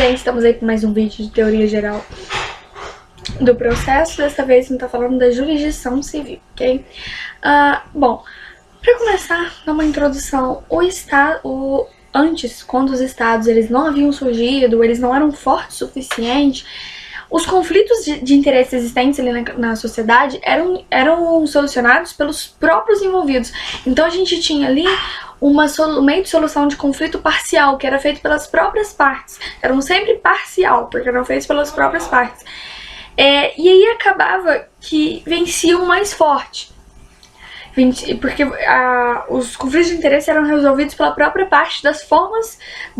gente, estamos aí para mais um vídeo de teoria geral do processo. Dessa vez a gente tá falando da jurisdição civil, ok? Bom, para começar, dar uma introdução, antes, quando os estados eles não haviam surgido, eles não eram fortes o suficiente, os conflitos de interesse existentes ali na sociedade eram solucionados pelos próprios envolvidos. Então a gente tinha ali um meio de solução de conflito parcial, que era feito pelas próprias partes. Eram sempre parcial, porque eram feitos pelas próprias partes. E aí acabava que vencia o mais forte. Porque os conflitos de interesse eram resolvidos pela própria parte, da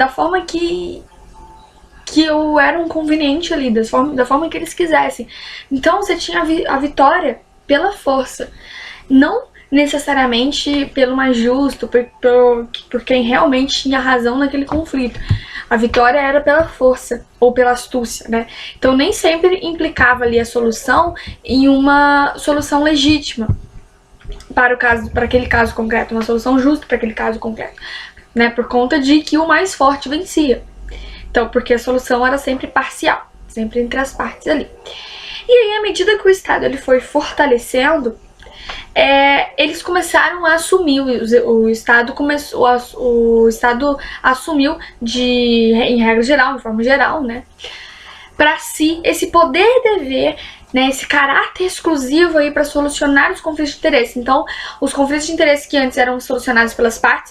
forma que eram conveniente ali, da forma que eles quisessem. Então você tinha a vitória pela força, não necessariamente pelo mais justo, por quem realmente tinha razão naquele conflito. A vitória era pela força ou pela astúcia, né? Então nem sempre implicava ali a solução em uma solução legítima para aquele caso concreto, uma solução justa para aquele caso concreto, né? Por conta de que o mais forte vencia. Então, porque a solução era sempre parcial, sempre entre as partes ali. E aí, à medida que o Estado ele foi fortalecendo, eles começaram a assumir, o Estado assumiu em regra geral, de forma geral, né, para si esse poder e dever, né, esse caráter exclusivo aí para solucionar os conflitos de interesse. Então, os conflitos de interesse que antes eram solucionados pelas partes,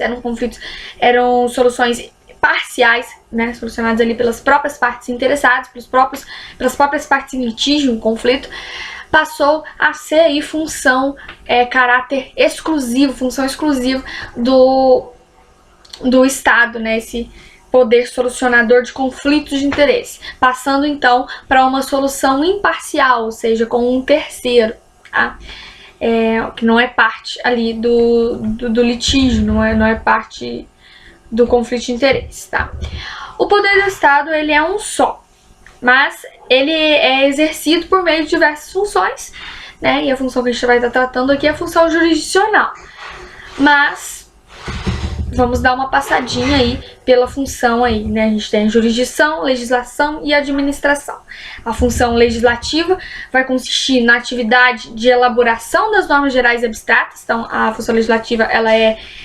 eram soluções parciais, né, solucionadas ali pelas próprias partes interessadas, pelas próprias partes em litígio, em conflito, passou a ser aí função exclusiva do Estado, né, esse poder solucionador de conflitos de interesse, passando então para uma solução imparcial, ou seja, com um terceiro, tá? Que não é parte ali do litígio, não é parte do conflito de interesse, tá? O poder do Estado, ele é um só, mas ele é exercido por meio de diversas funções, né? E a função que a gente vai estar tratando aqui é a função jurisdicional. Mas vamos dar uma passadinha aí pela função aí, né? A gente tem jurisdição, legislação e administração. A função legislativa vai consistir na atividade de elaboração das normas gerais e abstratas. Então, a função legislativa,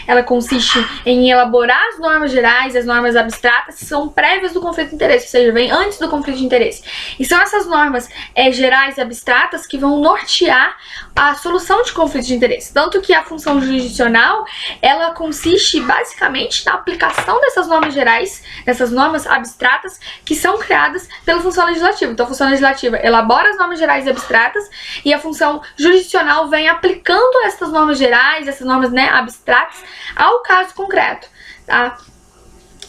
ela consiste em elaborar as normas gerais e as normas abstratas que são prévias do conflito de interesse, ou seja, vem antes do conflito de interesse. E são essas normas gerais e abstratas que vão nortear a solução de conflitos de interesse. Tanto que a função jurisdicional, ela consiste basicamente na aplicação dessas normas gerais, dessas normas abstratas que são criadas pela função legislativa. Então a função legislativa elabora as normas gerais e abstratas e a função jurisdicional vem aplicando essas normas gerais, essas normas, né, abstratas ao caso concreto, tá?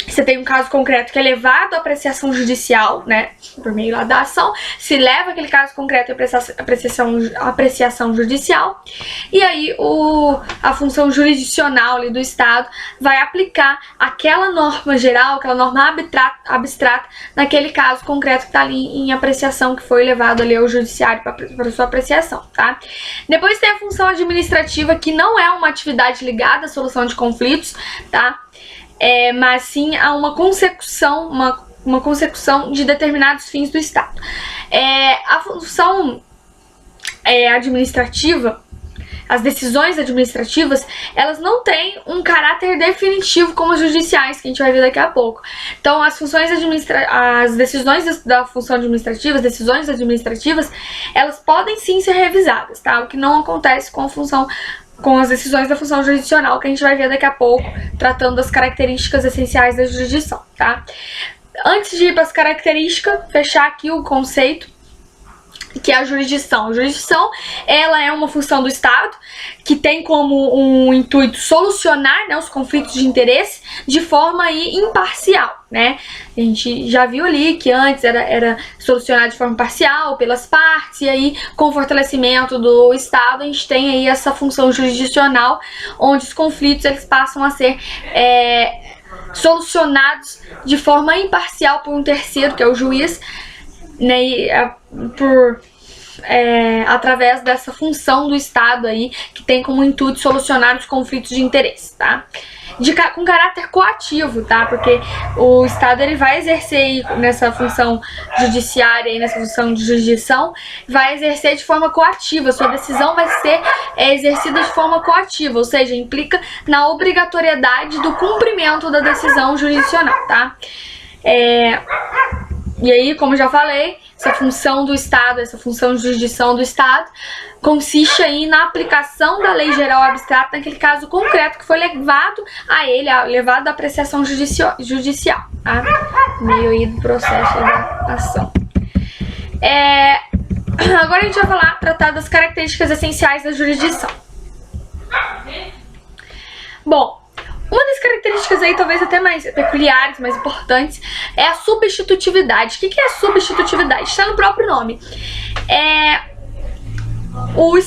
Você tem um caso concreto que é levado à apreciação judicial, né, por meio lá da ação, se leva aquele caso concreto à apreciação judicial, e aí a função jurisdicional ali do Estado vai aplicar aquela norma geral, aquela norma abstrata naquele caso concreto que está ali em apreciação, que foi levado ali ao judiciário para sua apreciação, tá? Depois tem a função administrativa, que não é uma atividade ligada à solução de conflitos, tá? Mas sim a uma consecução de determinados fins do Estado. A função administrativa, as decisões administrativas, elas não têm um caráter definitivo como as judiciais, que a gente vai ver daqui a pouco. Então, as decisões da função administrativa, as decisões administrativas, elas podem sim ser revisadas, tá? O que não acontece com as decisões da função jurisdicional, que a gente vai ver daqui a pouco, tratando das características essenciais da jurisdição, tá? Antes de ir para as características, fechar aqui o conceito, que é a jurisdição. A jurisdição, ela é uma função do Estado que tem como um intuito solucionar, né, os conflitos de interesse de forma aí imparcial, né? A gente já viu ali que antes era solucionado de forma parcial pelas partes, e aí com o fortalecimento do Estado a gente tem aí essa função jurisdicional, onde os conflitos eles passam a ser solucionados de forma imparcial por um terceiro, que é o juiz, né, através dessa função do Estado aí, que tem como intuito solucionar os conflitos de interesse, tá? Com caráter coativo, tá? Porque o Estado ele vai exercer aí, nessa função judiciária e nessa função de jurisdição, vai exercer de forma coativa. Sua decisão vai ser exercida de forma coativa, ou seja, implica na obrigatoriedade do cumprimento da decisão jurisdicional, tá? E aí, como já falei, essa função do Estado, essa função de jurisdição do Estado, consiste aí na aplicação da lei geral abstrata naquele caso concreto que foi levado a ele, levado à apreciação judicial, tá? Meio aí do processo da ação. Agora a gente vai tratar das características essenciais da jurisdição. Bom, uma das características aí, talvez até mais peculiares, mais importantes, é a substitutividade. O que é substitutividade? Está no próprio nome. O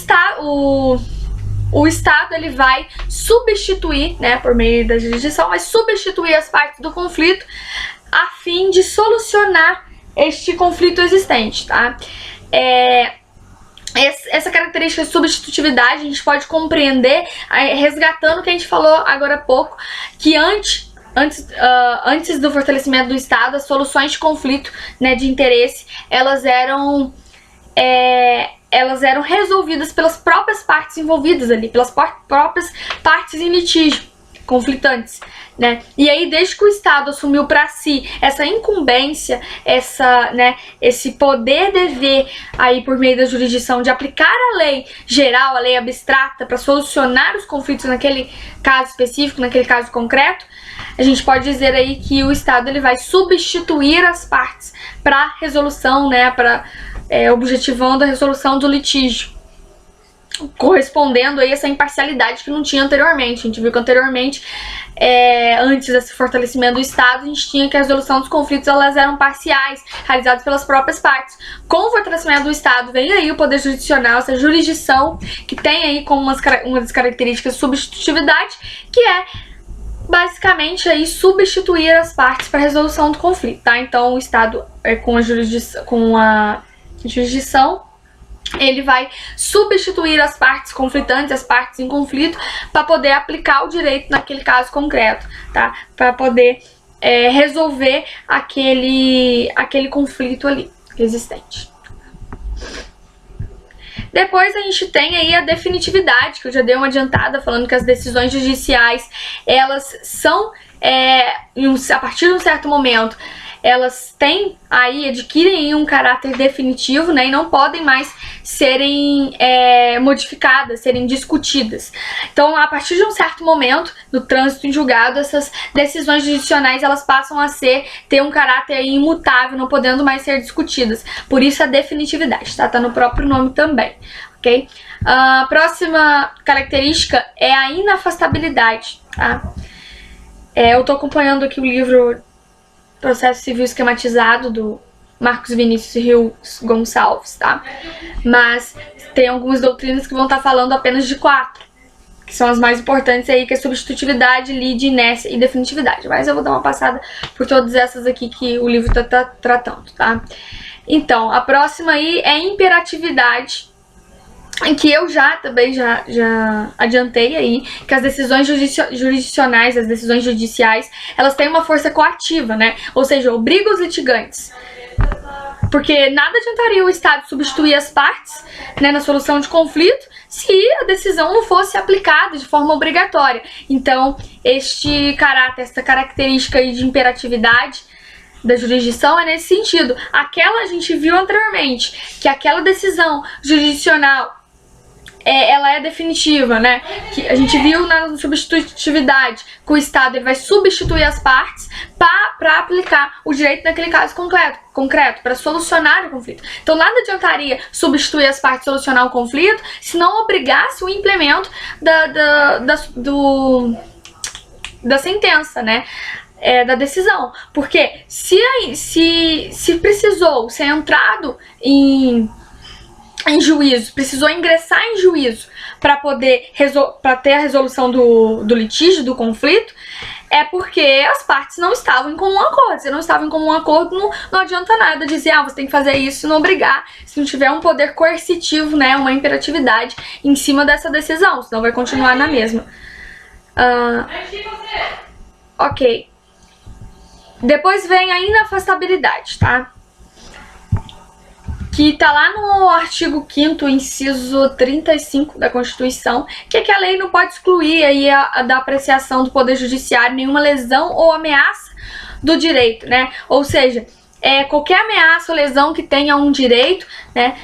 Estado ele vai substituir, né, por meio da jurisdição, vai substituir as partes do conflito a fim de solucionar este conflito existente, tá? Essa característica de substitutividade a gente pode compreender resgatando o que a gente falou agora há pouco, que antes do fortalecimento do Estado, as soluções de conflito, né, de interesse, elas eram resolvidas pelas próprias partes envolvidas ali, pelas próprias partes em litígio, conflitantes, né? E aí, desde que o Estado assumiu para si essa incumbência, esse poder-dever aí por meio da jurisdição de aplicar a lei geral, a lei abstrata, para solucionar os conflitos naquele caso específico, naquele caso concreto, a gente pode dizer aí que o Estado ele vai substituir as partes para resolução, né, objetivando a resolução do litígio, correspondendo aí a essa imparcialidade que não tinha anteriormente. A gente viu que anteriormente, antes desse fortalecimento do Estado, a gente tinha que a resolução dos conflitos elas eram parciais, realizadas pelas próprias partes. Com o fortalecimento do Estado vem aí o poder jurisdicional, essa jurisdição que tem aí como uma das características substitutividade, que é basicamente aí substituir as partes para a resolução do conflito, tá? Então o Estado com a jurisdição ele vai substituir as partes conflitantes, as partes em conflito, para poder aplicar o direito naquele caso concreto, tá? Para poder resolver aquele conflito ali existente. Depois a gente tem aí a definitividade, que eu já dei uma adiantada falando que as decisões judiciais, elas são, a partir de um certo momento, elas adquirem um caráter definitivo, né, e não podem mais serem modificadas, serem discutidas. Então, a partir de um certo momento, no trânsito em julgado, essas decisões judiciais elas passam a ter um caráter imutável, não podendo mais ser discutidas. Por isso a definitividade, tá? Tá no próprio nome também, ok? A próxima característica é a inafastabilidade, tá? Eu tô acompanhando aqui o livro Processo Civil Esquematizado, do Marcos Vinícius Rios Gonçalves, tá? Mas tem algumas doutrinas que vão estar falando apenas de 4, que são as mais importantes aí, que é substitutividade, lide, inércia e definitividade. Mas eu vou dar uma passada por todas essas aqui que o livro tá tratando, tá? Então, a próxima aí é imperatividade, em que eu também já adiantei aí que as decisões jurisdicionais, as decisões judiciais, elas têm uma força coativa, né? Ou seja, obriga os litigantes. Porque nada adiantaria o Estado substituir as partes, né, na solução de conflito se a decisão não fosse aplicada de forma obrigatória. Então, essa característica aí de imperatividade da jurisdição é nesse sentido. A gente viu anteriormente que aquela decisão jurisdicional ela é definitiva, né? Que a gente viu na substitutividade que o Estado ele vai substituir as partes para aplicar o direito naquele caso concreto, para solucionar o conflito. Então nada adiantaria substituir as partes e solucionar o conflito se não obrigasse o implemento da sentença, né? Da decisão. Porque se precisou ser entrado em juízo, precisou ingressar em juízo para ter a resolução do litígio, do conflito, é porque as partes não estavam em comum acordo. Se não estavam em comum acordo, não adianta nada dizer, ah, você tem que fazer isso e não obrigar, se não tiver um poder coercitivo, né, uma imperatividade em cima dessa decisão, senão vai continuar na mesma. Ok. Depois vem a inafastabilidade, tá? Que tá lá no artigo 5º, inciso 35 da Constituição, que é que a lei não pode excluir aí da apreciação do Poder Judiciário nenhuma lesão ou ameaça do direito, né? Ou seja, qualquer ameaça ou lesão que tenha um direito, né?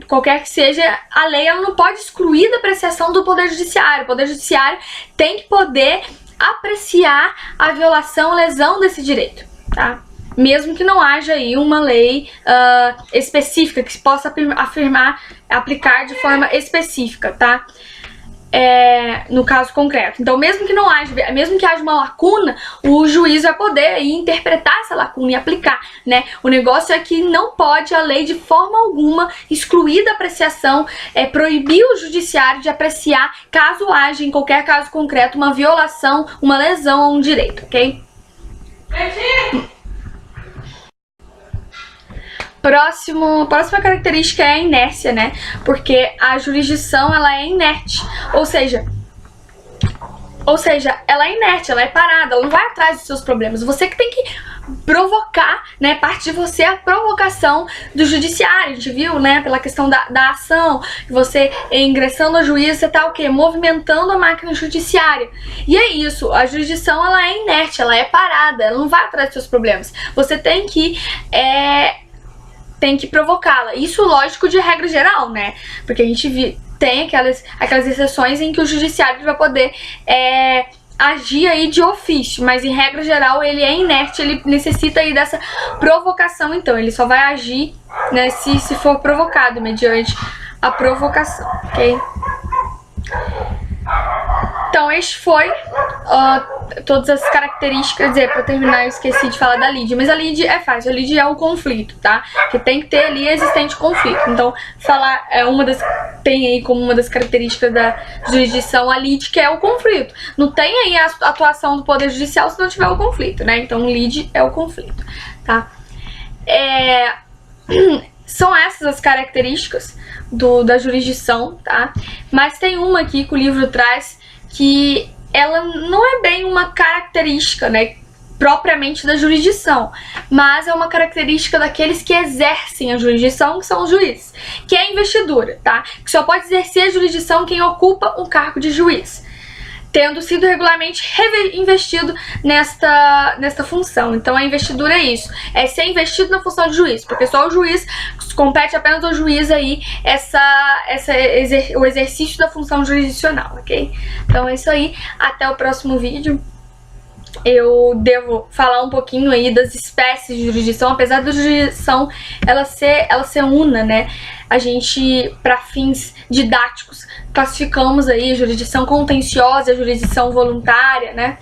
Qualquer que seja, a lei ela não pode excluir da apreciação do Poder Judiciário. O Poder Judiciário tem que poder apreciar a violação ou lesão desse direito, tá? Mesmo que não haja aí uma lei específica que se possa aplicar de forma específica, tá? No caso concreto. Então, mesmo que haja uma lacuna, o juiz vai poder aí interpretar essa lacuna e aplicar, né? O negócio é que não pode a lei de forma alguma excluir da apreciação, proibir o judiciário de apreciar caso haja, em qualquer caso concreto, uma violação, uma lesão a um direito, ok? Próxima característica é a inércia, né? Porque a jurisdição, ela é inerte, ou seja, ela é inerte, ela é parada, ela não vai atrás dos seus problemas. Você que tem que provocar, né? Parte de você é a provocação do judiciário. A gente viu, né? Pela questão da ação, você ingressando a juízo, você tá o quê? Movimentando a máquina judiciária. E é isso, a jurisdição, ela é inerte, ela é parada, ela não vai atrás dos seus problemas. Você tem que provocá-la. Isso, lógico, de regra geral, né? Porque a gente tem aquelas exceções em que o judiciário vai poder agir aí de ofício, mas em regra geral ele é inerte, ele necessita aí dessa provocação, então ele só vai agir, né, se for provocado, mediante a provocação, ok? Então, este foi todas as características. Quer dizer, pra terminar, eu esqueci de falar da lide, mas a lide é fácil, a lide é o conflito, tá? Que tem que ter ali existente conflito. Então, tem aí como uma das características da jurisdição a lide, que é o conflito. Não tem aí a atuação do Poder Judicial se não tiver o conflito, né? Então, lide é o conflito, tá? São essas as características da jurisdição, tá? Mas tem uma aqui que o livro traz que ela não é bem uma característica, né, propriamente da jurisdição, mas é uma característica daqueles que exercem a jurisdição, que são os juízes, que é a investidura, tá? Que só pode exercer a jurisdição quem ocupa um cargo de juiz, tendo sido regularmente investido nesta função. Então a investidura é isso, é ser investido na função de juiz, porque só o juiz, compete apenas ao juiz aí o exercício da função jurisdicional, ok? Então é isso aí, até o próximo vídeo. Eu devo falar um pouquinho aí das espécies de jurisdição, apesar da jurisdição ela ser una, né? A gente, para fins didáticos, classificamos aí a jurisdição contenciosa, a jurisdição voluntária, né?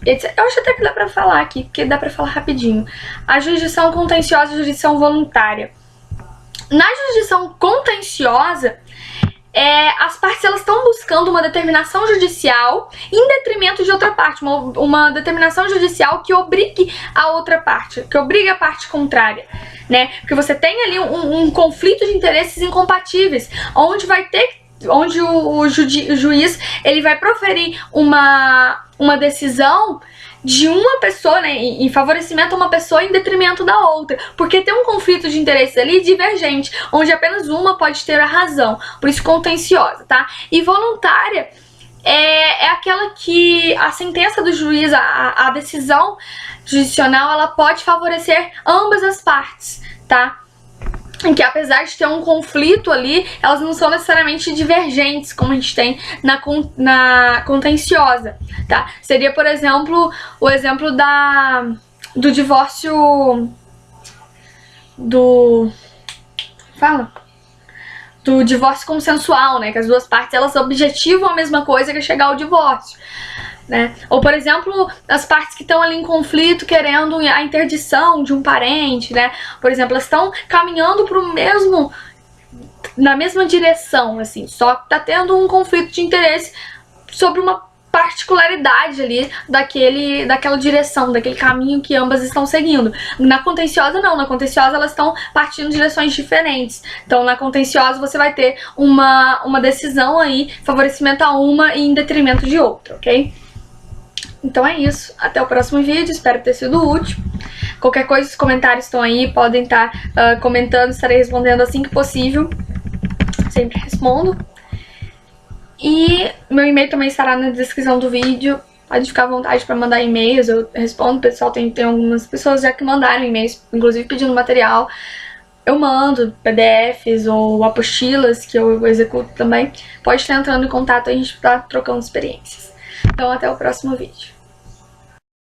Eu acho até que dá pra falar aqui, porque dá pra falar rapidinho. A jurisdição contenciosa e a jurisdição voluntária. Na jurisdição contenciosa, as partes elas estão buscando uma determinação judicial em detrimento de outra parte, uma determinação judicial que obrigue a outra parte, que obrigue a parte contrária, né? Porque você tem ali um conflito de interesses incompatíveis, onde o juiz ele vai proferir uma decisão de uma pessoa, né, em favorecimento a uma pessoa em detrimento da outra, porque tem um conflito de interesses ali divergente, onde apenas uma pode ter a razão, por isso contenciosa, tá? E voluntária é aquela que a sentença do juiz, a decisão jurisdicional, ela pode favorecer ambas as partes, tá? Em que apesar de ter um conflito ali, elas não são necessariamente divergentes, como a gente tem na contenciosa, tá? Seria, por exemplo, o exemplo do divórcio do divórcio consensual, né? Que as duas partes, elas objetivam a mesma coisa, que é chegar ao divórcio, né? Ou, por exemplo, as partes que estão ali em conflito querendo a interdição de um parente, né? Por exemplo, elas estão caminhando na mesma direção, assim, só que tá tendo um conflito de interesse sobre uma particularidade ali daquela direção, daquele caminho que ambas estão seguindo. Na contenciosa não, na contenciosa elas estão partindo em direções diferentes. Então na contenciosa você vai ter uma decisão aí, favorecimento a uma e em detrimento de outra, ok? Então é isso, até o próximo vídeo, espero ter sido útil. Qualquer coisa, os comentários estão aí, podem estar comentando, estarei respondendo assim que possível. Sempre respondo. E meu e-mail também estará na descrição do vídeo. Pode ficar à vontade para mandar e-mails, eu respondo. Pessoal, tem algumas pessoas já que mandaram e-mails, inclusive pedindo material. Eu mando PDFs ou apostilas que eu executo também. Pode estar entrando em contato, a gente tá trocando experiências. Então até o próximo vídeo.